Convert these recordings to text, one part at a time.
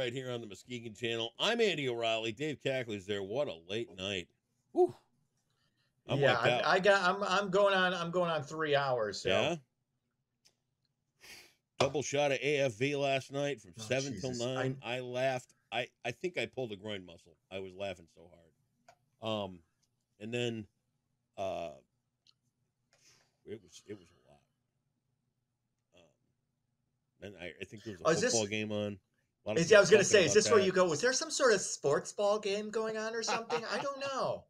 right here on the Muskegon Channel. I'm Andy O'Reilly. Dave Cackley's there. What a late night. Whew. I'm wiped out. I'm going on 3 hours. So. Yeah. Double shot of AFV last night from 7 till 9. I laughed. I think I pulled a groin muscle. I was laughing so hard. And then it was a lot. And I think there was a football game on. I was going to say, is this where you go? Was there some sort of sports ball game going on or something? I don't know.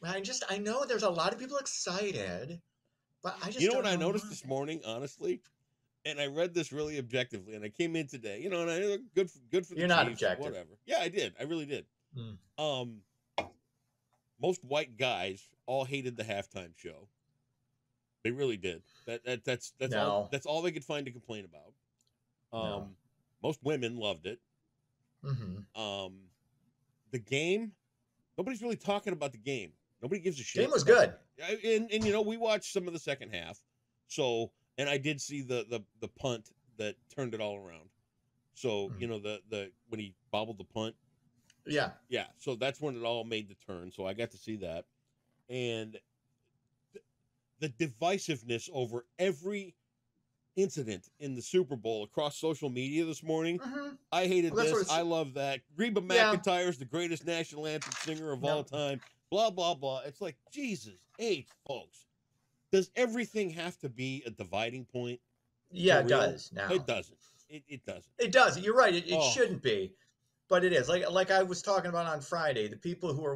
I know there's a lot of people excited, but I just You know what I noticed this morning, honestly? And I read this really objectively, and I came in today, and I good for the You're not Chiefs, objective. Whatever. Yeah, I did. I really did. Most white guys all hated the halftime show. They really did. That's all they could find to complain about. Most women loved it. Mm-hmm. The game, nobody's really talking about the game. Nobody gives a shit. Game was good. And we watched some of the second half. So, and I did see the punt that turned it all around. So, the when he bobbled the punt. Yeah. Yeah. So that's when it all made the turn. So I got to see that. And the divisiveness over every incident in the Super Bowl across social media this morning. Mm-hmm. I hated this. I love that. Reba McEntire is the greatest national anthem singer of all time. Blah, blah, blah. It's like, Jesus H, folks. Does everything have to be a dividing point? Yeah, it does now. It doesn't. It doesn't. It does. You're right. It shouldn't be. But it is. Like I was talking about on Friday, the people who are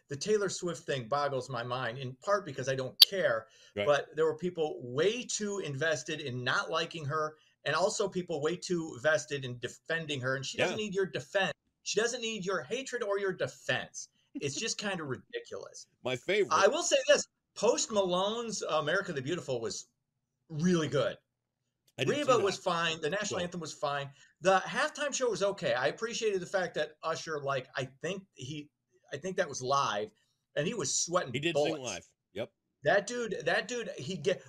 the Taylor Swift thing boggles my mind, in part because I don't care. Right. But there were people way too invested in not liking her, and also people way too vested in defending her. And she doesn't need your defense. She doesn't need your hatred or your defense. It's just kind of ridiculous. My favorite. I will say this. Post Malone's America the Beautiful was really good. Reba was fine. The national anthem was fine. The halftime show was okay. I appreciated the fact that Usher, I think that was live, and he was sweating. He did bullets. sing live. Yep. That dude,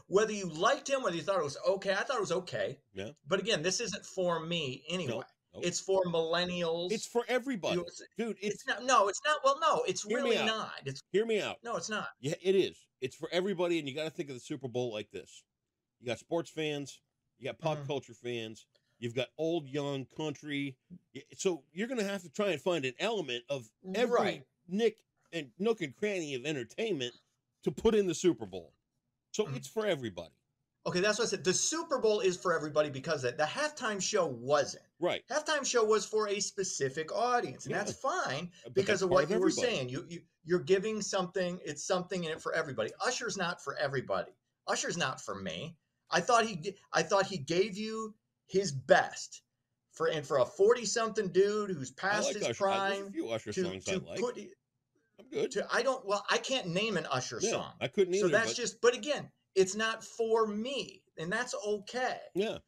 whether you liked him, whether you thought it was okay, I thought it was okay. Yeah. But again, this isn't for me anyway. Nope. It's for millennials. It's for everybody, dude. It's not. No, it's not. Well, no, it's really not. Hear me out. No, it's not. Yeah, it is. It's for everybody, and you got to think of the Super Bowl like this. You got sports fans. You got pop culture fans. You've got old, young, country. So you're going to have to try and find an element of every nook and cranny of entertainment to put in the Super Bowl. So it's for everybody. Okay, that's what I said. The Super Bowl is for everybody because the halftime show wasn't. Right. Halftime show was for a specific audience, and that's fine because of what you were saying. You're giving something. It's something in it for everybody. Usher's not for everybody. Usher's not for me. I thought he gave you his best for a 40-something dude who's past his prime. There's a few Usher songs I like. I'm good. I can't name an Usher song. I couldn't either. So that's but again, it's not for me, and that's okay. Yeah.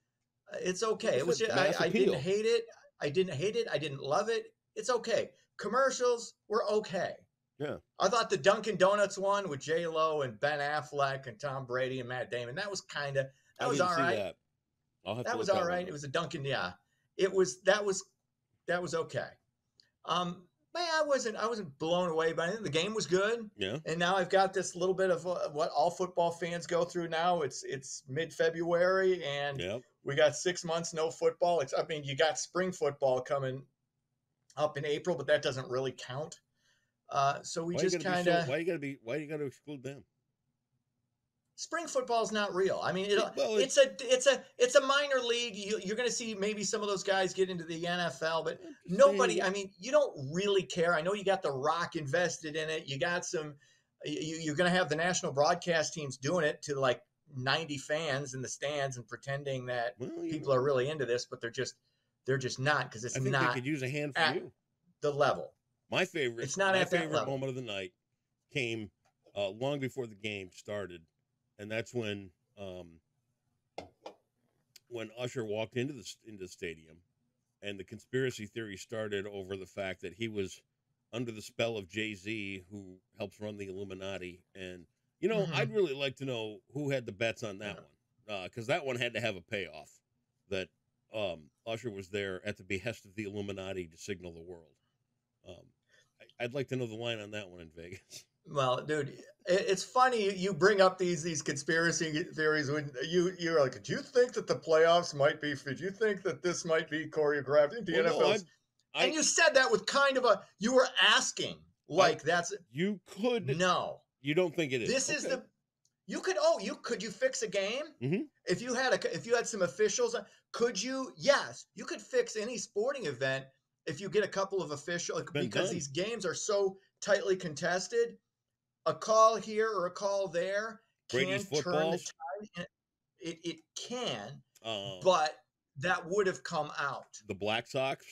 It's okay. It was I didn't hate it. I didn't love it. It's okay. Commercials were okay. Yeah. I thought the Dunkin' Donuts one with J-Lo and Ben Affleck and Tom Brady and Matt Damon, that was all right. That was all right. It was a Dunkin', yeah. That was okay. I wasn't blown away by it. The game was good. Yeah. And now I've got this little bit of what all football fans go through now. It's mid-February and we got 6 months no football. You got spring football coming up in April, but that doesn't really count. So we just kind of. Why you got to exclude them? Spring football is not real. I mean, it's a minor league. You're going to see maybe some of those guys get into the NFL, but nobody. I mean, you don't really care. I know you got The Rock invested in it. You got some. You're going to have the national broadcast teams doing it to 90 fans in the stands and pretending that people are really into this, but they're just not because I think they could use a hand for you. The level. My favorite. It's not my at that favorite level. moment of the night came long before the game started. And that's when Usher walked into the stadium, and the conspiracy theory started over the fact that he was under the spell of Jay-Z, who helps run the Illuminati. And I'd really like to know who had the bets on that one, because that one had to have a payoff. That Usher was there at the behest of the Illuminati to signal the world. I'd like to know the line on that one in Vegas. Well, dude, it's funny you bring up these conspiracy theories when you're like, do you think that the playoffs might be? Did you think that this might be choreographed into the NFL? No, and you said that with kind of you were asking like that's you could no, you don't think it is. This is you could you fix a game mm-hmm. if you had some officials? Could you? Yes, you could fix any sporting event if you get a couple of officials because these games are so tightly contested. A call here or a call there can turn the tide. It can, but that would have come out. The Black Sox.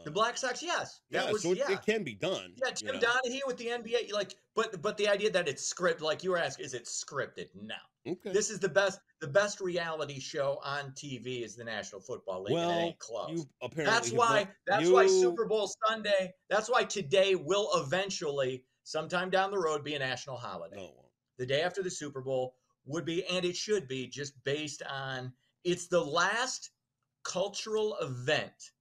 The Black Sox, yes. It can be done. Yeah, Tim Donahue with the NBA, but the idea that it's scripted, like you were asking, is it scripted? No. Okay. This is the best reality show on TV is the National Football League. Well, and it ain't close. That's why Super Bowl Sunday. That's why today will eventually, sometime down the road, be a national holiday. No. The day after the Super Bowl would be, and it should be, just based on it's the last cultural event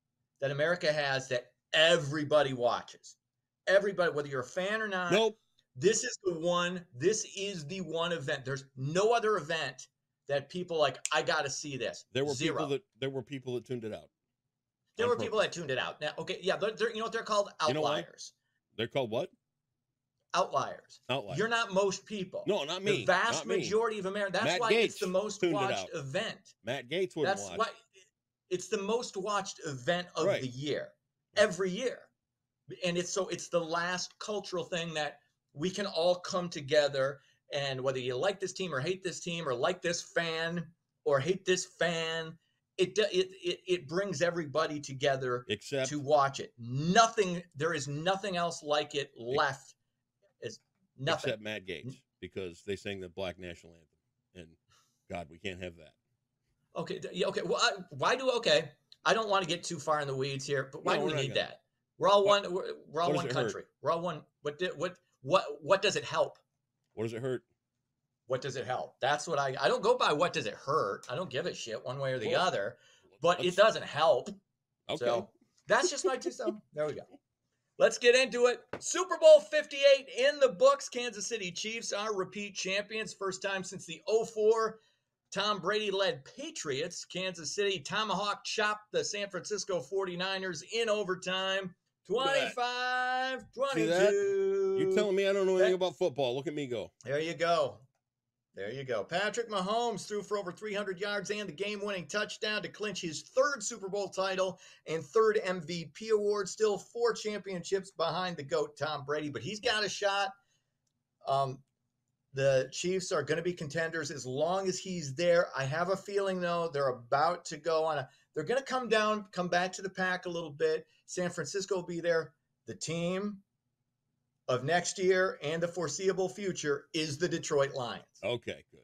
that America has that everybody watches. Everybody, whether you're a fan or not. Nope. This is the one event. There's no other event that people like, I got to see this. There were people that tuned it out. There were people that tuned it out. Now, okay, yeah, they're you know what they're called? Outliers. They're called what? Outliers. You're not most people. No, not me. The vast majority of America. That's why it's the most watched event. Matt Gaetz wouldn't watch. That's why it's the most watched event of the year. Every year. And it's the last cultural thing that we can all come together, and whether you like this team or hate this team or like this fan or hate this fan, it brings everybody together to watch it. There is nothing else like it left. Is nothing except Matt Gaetz, because they sang the Black National Anthem, and God, we can't have that. Okay. Well, I don't want to get too far in the weeds here, but why do we need that? We're all one. We're all one country. We're all one. What does it help? What does it hurt? What does it help? That's what I don't go by. What does it hurt? I don't give a shit one way or the other, but it doesn't help. Okay. So that's just my 2 cents. There we go. Let's get into it. Super Bowl 58 in the books. Kansas City Chiefs are repeat champions. First time since the 2004 Tom Brady-led Patriots. Kansas City Tomahawk chopped the San Francisco 49ers in overtime. 25-22. You're telling me I don't know anything about football. Look at me go. There you go. Patrick Mahomes threw for over 300 yards and the game-winning touchdown to clinch his 3rd Super Bowl title and 3rd MVP award. Still 4 championships behind the GOAT, Tom Brady, but he's got a shot. The Chiefs are going to be contenders as long as he's there. I have a feeling, though, they're about to go they're going to come back to the pack a little bit. San Francisco will be there. The team of next year and the foreseeable future is the Detroit Lions. Okay, good.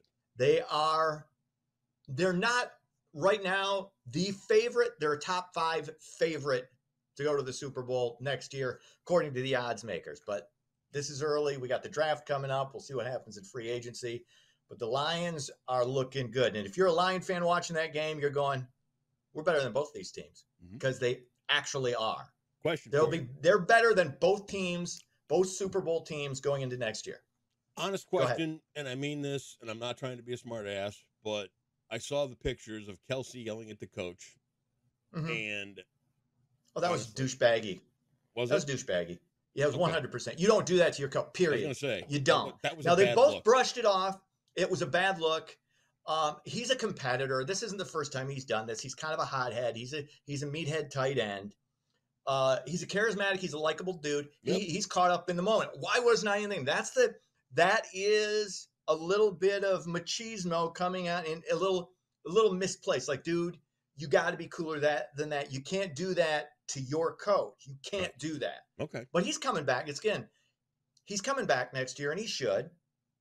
They're not right now the favorite. They're a top 5 favorite to go to the Super Bowl next year, according to the odds makers. But this is early. We got the draft coming up. We'll see what happens in free agency. But the Lions are looking good. And if you're a Lion fan watching that game, you're going, we're better than both these teams because they actually are. They're better than both teams, both Super Bowl teams going into next year. Honest question, and I mean this, and I'm not trying to be a smart ass, but I saw the pictures of Kelsey yelling at the coach. And that was douchebaggy. Was that was douchebaggy. Yeah, it was 100%. You don't do that to your coach, period. I was going to say. You don't. Now, they both brushed it off. It was a bad look. He's a competitor. This isn't the first time he's done this. He's kind of a hothead. He's a meathead tight end. He's a charismatic. He's a likable dude. Yep. He's caught up in the moment. Why wasn't I anything? That is a little bit of machismo coming out in a little misplaced. Like, dude, you got to be cooler than that. You can't do that to your coach. You can't do that. Okay. But he's coming back. He's coming back next year, and he should.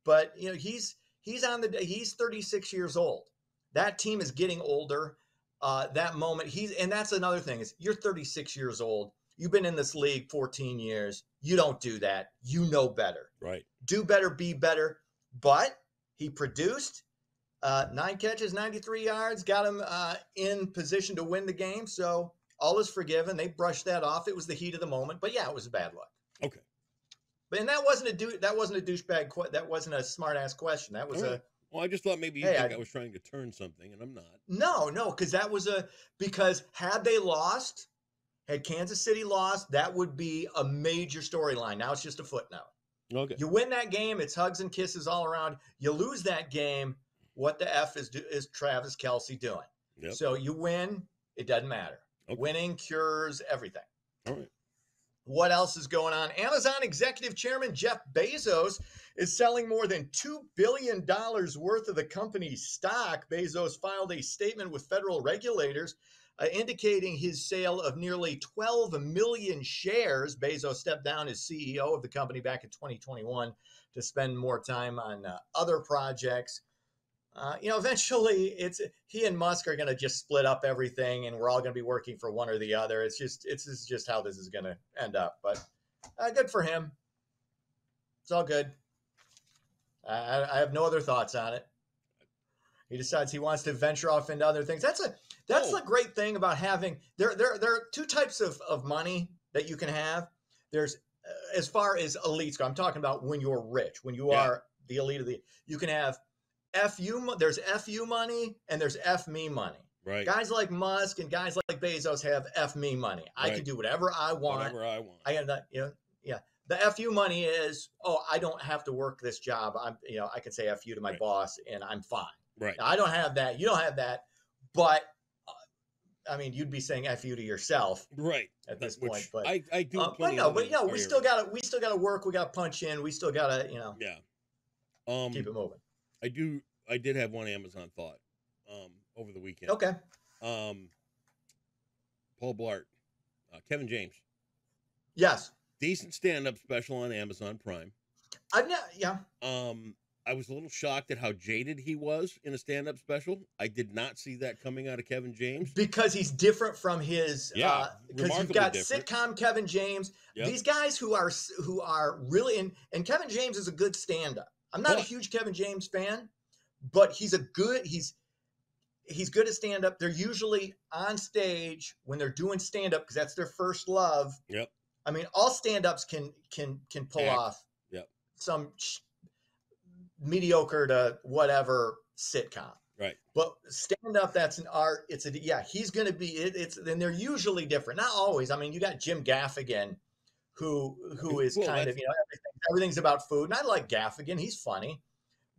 But he's 36 years old. That team is getting older. That moment, and that's another thing is you're 36 years old. You've been in this league 14 years. You don't do that. You know better. Right. Do better, be better. But he produced. 9 catches, 93 yards, got him in position to win the game. So all is forgiven. They brushed that off. It was the heat of the moment, but yeah, it was bad luck. Okay. And that wasn't a douchebag. That wasn't a smart ass question. That was a. Well, I just thought maybe you think I was trying to turn something, and I'm not. No, because had they lost, had Kansas City lost, that would be a major storyline. Now it's just a footnote. Okay. You win that game, it's hugs and kisses all around. You lose that game, what the F is Travis Kelce doing? Yep. So you win, it doesn't matter. Okay. Winning cures everything. All right. What else is going on? Amazon executive chairman Jeff Bezos is selling more than $2 billion worth of the company's stock. Bezos filed a statement with federal regulators indicating his sale of nearly 12 million shares. Bezos stepped down as CEO of the company back in 2021 to spend more time on other projects. Eventually he and Musk are going to just split up everything and we're all going to be working for one or the other. This is just how this is going to end up, but good for him. It's all good. I have no other thoughts on it. He decides he wants to venture off into other things. That's the great thing about having, there are two types of money that you can have. There's, as far as elites go, I'm talking about when you're rich, when you are the elite of you can have there's FU money and there's F me money. Right. Guys like Musk and guys like Bezos have F me money. I can do whatever I want. Whatever I want. I have that, The FU money is, I don't have to work this job. I can say FU to my boss and I'm fine. Right. Now, I don't have that. You don't have that. But you'd be saying FU to yourself. Right. At this point. But I do. We still gotta work. We gotta punch in. We still gotta, keep it moving. I did have one Amazon thought over the weekend. Okay. Paul Blart, Kevin James. Yes. Decent stand-up special on Amazon Prime. I was a little shocked at how jaded he was in a stand-up special. I did not see that coming out of Kevin James. Because he's different from his because you've got different. Sitcom Kevin James. Yep. These guys who are really and Kevin James is a good stand-up. I'm not a huge Kevin James fan, but he's good at stand-up. They're usually on stage when they're doing stand-up because that's their first love. Yep. All stand-ups can pull off some mediocre to whatever sitcom. Right. But stand-up, that's an art. He's going to be, then they're usually different. Not always. You got Jim Gaffigan who is kind of, everything's about food. And I like Gaffigan. He's funny.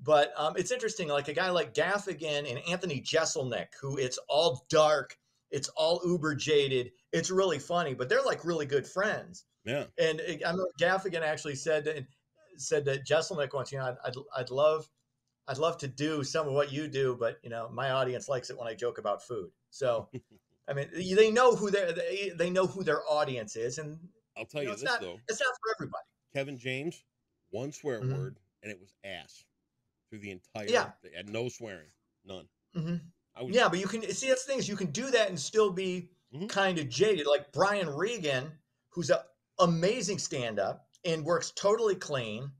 But it's interesting, like a guy like Gaffigan and Anthony Jeselnik, who it's all dark, it's all uber jaded, it's really funny, but they're like really good friends. Yeah. And I remember Gaffigan actually said to Jeselnik once, I'd love to do some of what you do, but my audience likes it when I joke about food. So, they know who their audience is, and I'll tell you this though, it's not for everybody. Kevin James, one swear word, and it was ass. Through the entire, they had no swearing, none. Mm-hmm. But you can see that's things you can do that and still be kind of jaded. Like Brian Regan, who's an amazing stand-up and works totally clean.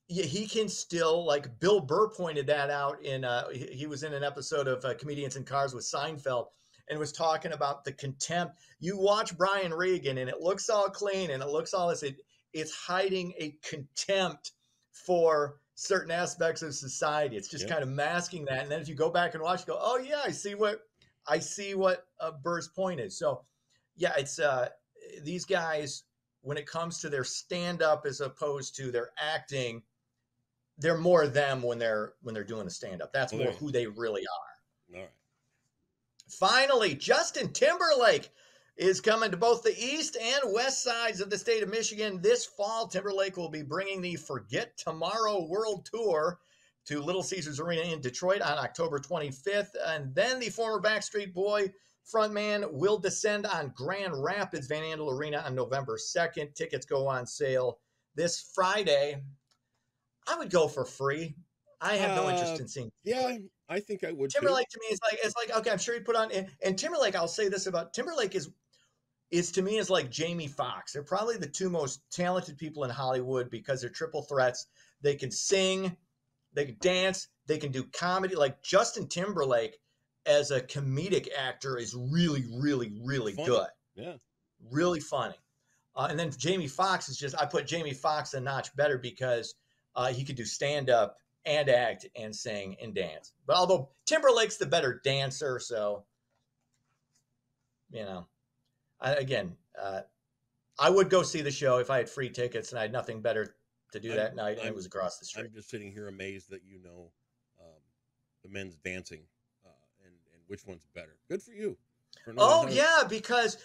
He can still, like Bill Burr pointed that out in he was in an episode of Comedians in Cars with Seinfeld and was talking about the contempt. You watch Brian Regan and it looks all clean and it looks all this. It's hiding a contempt for certain aspects of society. It's just kind of masking that. And then if you go back and watch, you go, oh yeah, I see what Burr's point is. So it's these guys, when it comes to their stand-up as opposed to their acting, they're more them when they're doing the stand-up. That's more who they really are. All right. Finally, Justin Timberlake is coming to both the east and west sides of the state of Michigan this fall. Timberlake will be bringing the Forget Tomorrow World Tour to Little Caesars Arena in Detroit on October 25th. And then the former Backstreet Boy frontman will descend on Grand Rapids Van Andel Arena on November 2nd. Tickets go on sale this Friday. I would go for free. I have no interest in seeing. Yeah, I think I would. Timberlake to me is like okay, I'm sure he put on and Timberlake. I'll say this about Timberlake is to me is like Jamie Foxx. They're probably the two most talented people in Hollywood because they're triple threats. They can sing, They can dance. They can do comedy. Like Justin Timberlake as a comedic actor is really, really, really Funny. good. Yeah. Really funny. And then Jamie Foxx is just, I put Jamie Foxx a notch better because he could do stand-up and act and sing and dance. But although Timberlake's the better dancer, so, you know, I would go see the show if I had free tickets and I had nothing better to do that night, and it was across the street. I'm just sitting here amazed that you know the men's dancing and which one's better. Good for you. Oh yeah, because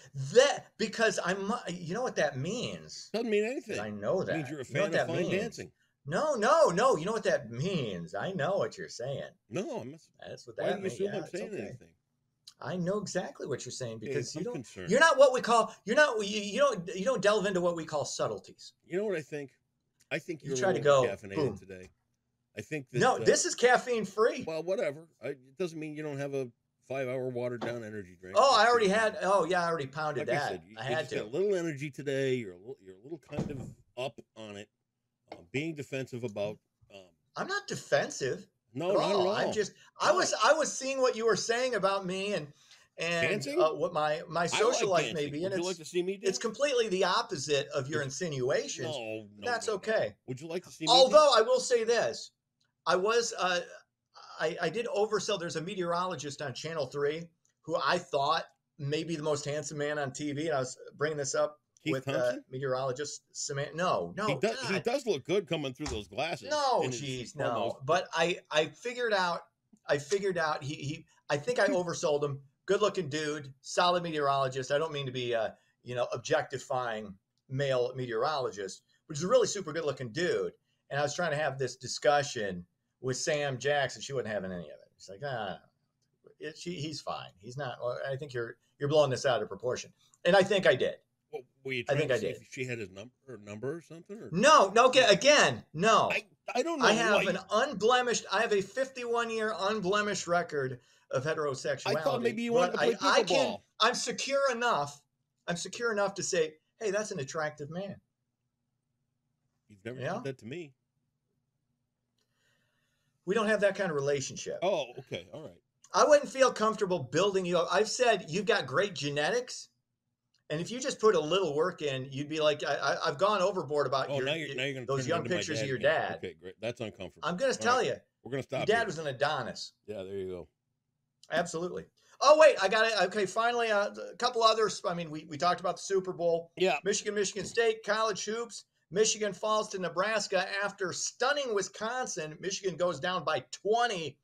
I'm, you know what that means? Doesn't mean anything. I know that. It means you're a fan of fine dancing. No. You know what that means? I know what you're saying. No, I'm not. That's what that means. Why do you assume I'm saying anything? I know exactly what you're saying because you don't. You're not what we call. You don't delve into what we call subtleties. You know what I think? I think you're try to go caffeinated boom. today. I think that, no, this is caffeine free. Well, whatever. It doesn't mean you don't have a 5-hour watered down energy drink. Oh, I already had. Oh, yeah, I already pounded that. I said, I had to. Got a little energy today. You're a little kind of up on it. Being defensive about. I'm not defensive. No, not at all. I'm just. I was seeing what you were saying about me and what my social life may be. Would you like to see me dance? It's completely the opposite of your insinuations. No, that's okay. Would you like to see me Although I will say this, I was I did oversell. There's a meteorologist on Channel 3 who I thought may be the most handsome man on TV, and I was bringing this up Keith with meteorologist Samantha. No, he does look good coming through those glasses. No, geez, no. But I figured out he I think I oversold him. Good looking dude, solid meteorologist. I don't mean to be objectifying male meteorologist, which is a really super good looking dude. And I was trying to have this discussion with Sam Jackson. She wasn't having any of it. She's like, he's fine. He's not. I think you're blowing this out of proportion. And I think I did. Well, were you trying to see if she had his number or something? Or? No. Again, no. I don't know. I have I have a 51-year unblemished record of heterosexuality. I thought maybe you wanted to play pickleball. I'm secure enough to say, hey, that's an attractive man. You've never said that to me. We don't have that kind of relationship. Oh, okay. All right. I wouldn't feel comfortable building you up. I've said you've got great genetics. And if you just put a little work in, you'd be like, I've gone overboard about those young pictures of your dad. Okay, great. That's uncomfortable. I'm going to tell you. We're going to stop. Your dad was an Adonis. Yeah, there you go. Absolutely. Oh, wait, I got it. Okay, finally, a couple others. I mean, we talked about the Super Bowl. Yeah. Michigan State, college hoops. Michigan falls to Nebraska after stunning Wisconsin. Michigan goes down by 20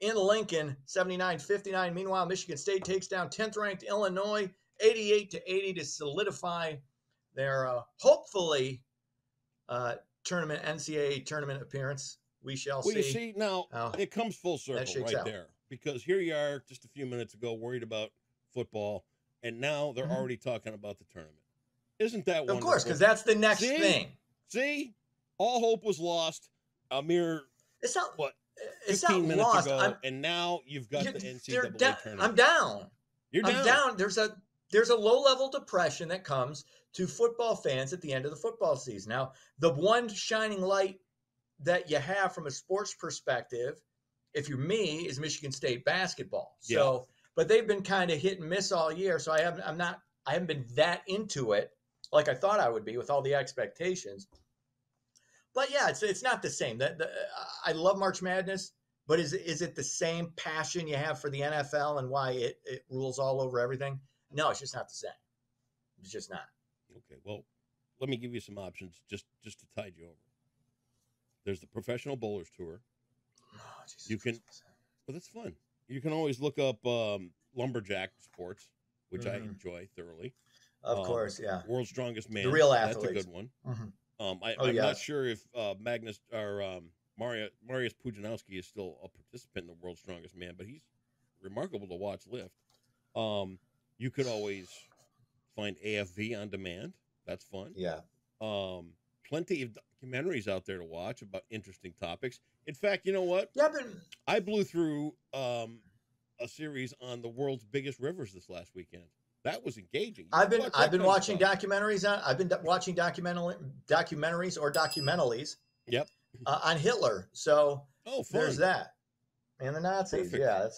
in Lincoln, 79-59. Meanwhile, Michigan State takes down 10th-ranked Illinois, 88-80 to solidify their hopefully NCAA tournament appearance. We shall see. Well, you see, now it comes full circle right there. Because here you are just a few minutes ago worried about football, and now they're already talking about the tournament. Isn't that wonderful? Of course, because that's the next thing. See? All hope was lost a mere, it's not, what, it's 15 not minutes lost. ago, and now you've got the NCAA tournament. I'm down. You're down. I'm down. There's a low-level depression that comes to football fans at the end of the football season. Now, the one shining light that you have from a sports perspective, if you're me, is Michigan State basketball. So, but they've been kind of hit and miss all year. So I haven't been that into it like I thought I would be with all the expectations. But yeah, it's not the same. I love March Madness, but is it the same passion you have for the NFL and why it rules all over everything? No, it's just not the same. It's just not. Okay, well, let me give you some options just to tide you over. There's the Professional Bowlers Tour. Oh, Jesus. You can, well, that's fun. You can always look up lumberjack sports, which I enjoy thoroughly. Of course, yeah. World's Strongest Man. The real athletes. That's a good one. Mm-hmm. I'm not sure if Marius Pujanowski is still a participant in the World's Strongest Man, but he's remarkable to watch lift. You could always find AFV on demand. That's fun. Yeah. Plenty of documentaries out there to watch about interesting topics. In fact, you know what? Yeah, I blew through a series on the world's biggest rivers this last weekend. That was engaging. I've been watching documentaries on. I've been watching documentaries or documentalies. Yep. On Hitler. So Oh, fun. There's that. And the Nazis. Perfect. Yeah,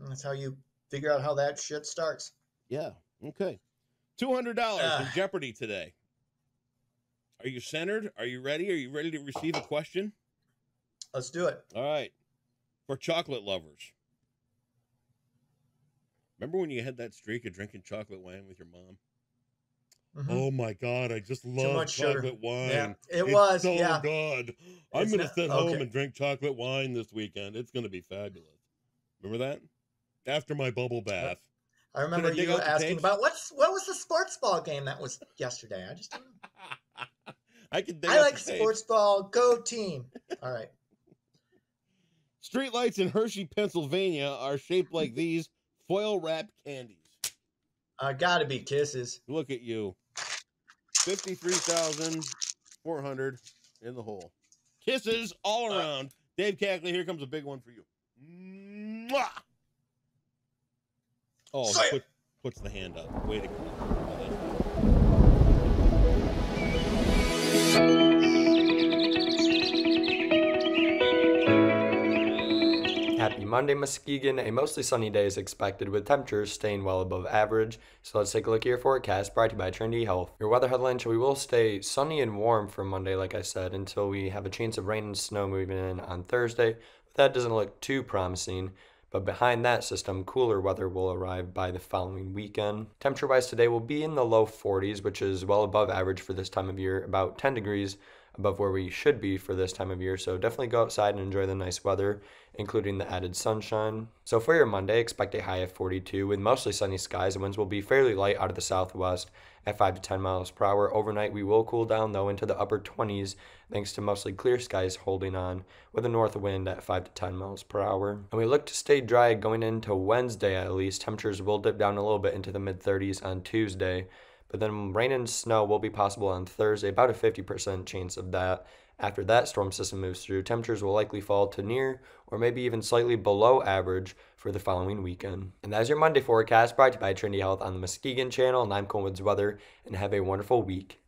that's how you figure out how that shit starts. Yeah. Okay. $200 in Jeopardy today. Are you centered? Are you ready? Are you ready to receive a question? Let's do it. All right. For chocolate lovers. Remember when you had that streak of drinking chocolate wine with your mom? Mm-hmm. Oh my God, I just love chocolate wine. Yeah, it's so good. I'm going to sit home and drink chocolate wine this weekend. It's going to be fabulous. Remember that? After my bubble bath. I remember you asking about what was the sports ball game that was yesterday. I just don't know. I like sports ball. Go team. All right. Streetlights in Hershey, Pennsylvania are shaped like these foil wrapped candies. Gotta be Kisses. Look at you. 53,400 in the hole. Kisses all around. Dave Cackley, here comes a big one for you. Mwah! Oh, puts the hand up. Way to go. Happy Monday, Muskegon. A mostly sunny day is expected with temperatures staying well above average. So let's take a look at your forecast brought to you by Trinity Health. Your weather headline show: we will stay sunny and warm for Monday, like I said, until we have a chance of rain and snow moving in on Thursday. But that doesn't look too promising. But behind that system, cooler weather will arrive by the following weekend. Temperature-wise today will be in the low 40s, which is well above average for this time of year, about 10 degrees above where we should be for this time of year. So definitely go outside and enjoy the nice weather, including the added sunshine. So for your Monday, expect a high of 42 with mostly sunny skies. The winds will be fairly light out of the southwest at 5 to 10 miles per hour. Overnight, we will cool down though into the upper 20s thanks to mostly clear skies holding on with a north wind at 5 to 10 miles per hour. And we look to stay dry going into Wednesday at least. Temperatures will dip down a little bit into the mid 30s on Tuesday. But then rain and snow will be possible on Thursday, about a 50% chance of that. After that storm system moves through, temperatures will likely fall to near or maybe even slightly below average for the following weekend. And that's your Monday forecast brought to you by Trinity Health on the Muskegon Channel. And I'm Cole Woods Weather, and have a wonderful week.